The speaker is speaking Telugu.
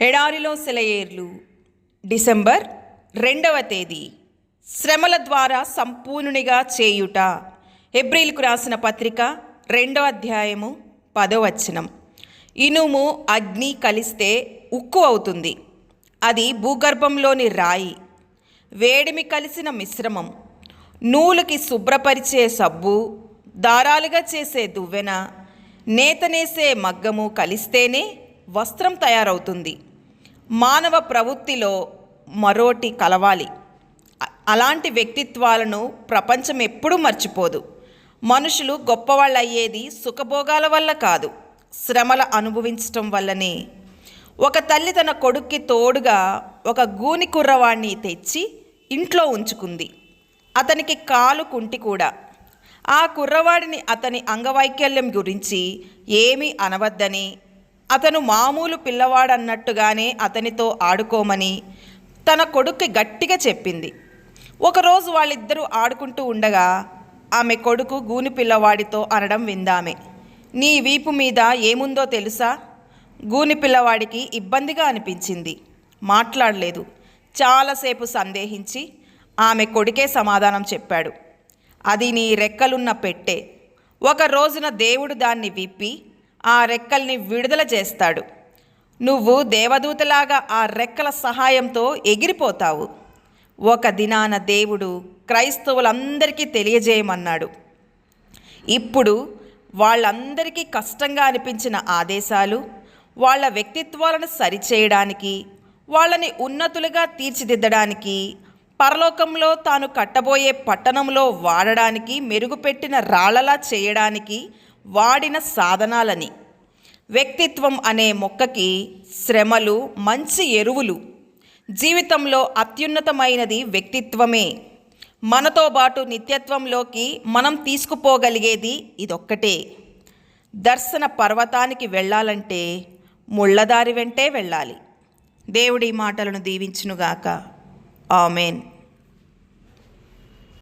ఎడారిలో సెలయేర్లు డిసెంబర్ 2వ తేదీ. శ్రమల ద్వారా సంపూర్ణునిగా చేయుట. హెబ్రీయులకు రాసిన పత్రిక 2వ అధ్యాయము 10వ వచనం. ఇనుము అగ్ని కలిస్తే ఉక్కు అవుతుంది. అది భూగర్భంలోని రాయి. వేడిమి కలిసిన మిశ్రమం. నూలుకి శుభ్రపరిచే సబ్బు, దారాలుగా చేసే దువ్వెన, నేతనేసే మగ్గము కలిస్తేనే వస్త్రం తయారవుతుంది. మానవ ప్రవృత్తిలో మరోటి కలవాలి. అలాంటి వ్యక్తిత్వాలను ప్రపంచం ఎప్పుడూ మర్చిపోదు. మనుషులు గొప్పవాళ్ళు అయ్యేది సుఖభోగాల వల్ల కాదు, శ్రమల అనుభవించటం వల్లనే. ఒక తల్లి తన కొడుక్కి తోడుగా ఒక గూని కుర్రవాణ్ణి తెచ్చి ఇంట్లో ఉంచుకుంది. అతనికి కాలు కుంటి కూడా. ఆ కుర్రవాడిని అతని అంగవైకల్యం గురించి ఏమీ అనవద్దని, అతను మామూలు పిల్లవాడన్నట్టుగానే అతనితో ఆడుకోమని తన కొడుక్కి గట్టిగా చెప్పింది. ఒకరోజు వాళ్ళిద్దరూ ఆడుకుంటూ ఉండగా ఆమె కొడుకు గూని పిల్లవాడితో అనడం విందామె, నీ వీపు మీద ఏముందో తెలుసా? గూని పిల్లవాడికి ఇబ్బందిగా అనిపించింది. మాట్లాడలేదు. చాలాసేపు సందేహించి ఆమె కొడుకే సమాధానం చెప్పాడు, అది నీ రెక్కలున్న పెట్టె. ఒక రోజున దేవుడు దాన్ని విప్పి ఆ రెక్కల్ని విడుదల చేస్తాడు. నువ్వు దేవదూతలాగా ఆ రెక్కల సహాయంతో ఎగిరిపోతావు. ఒక దినాన దేవుడు క్రైస్తవులందరికీ తెలియజేయమన్నాడు. ఇప్పుడు వాళ్ళందరికీ కష్టంగా అనిపించిన ఆదేశాలు వాళ్ళ వ్యక్తిత్వాలను సరిచేయడానికి, వాళ్ళని ఉన్నతులుగా తీర్చిదిద్దడానికి, పరలోకంలో తాను కట్టబోయే పట్టణంలో వాడడానికి, మెరుగుపెట్టిన రాళ్లలా చేయడానికి వాడిన సాధనాలని. వ్యక్తిత్వం అనే మొక్కకి శ్రమలు మంచి ఎరువులు. జీవితంలో అత్యున్నతమైనది వ్యక్తిత్వమే. మనతో పాటు నిత్యత్వంలోకి మనం తీసుకుపోగలిగేది ఇదొక్కటే. దర్శన పర్వతానికి వెళ్ళాలంటే ముళ్ళదారి వెంటే వెళ్ళాలి. దేవుడి మాటలను దీవించునుగాక. ఆమెన్.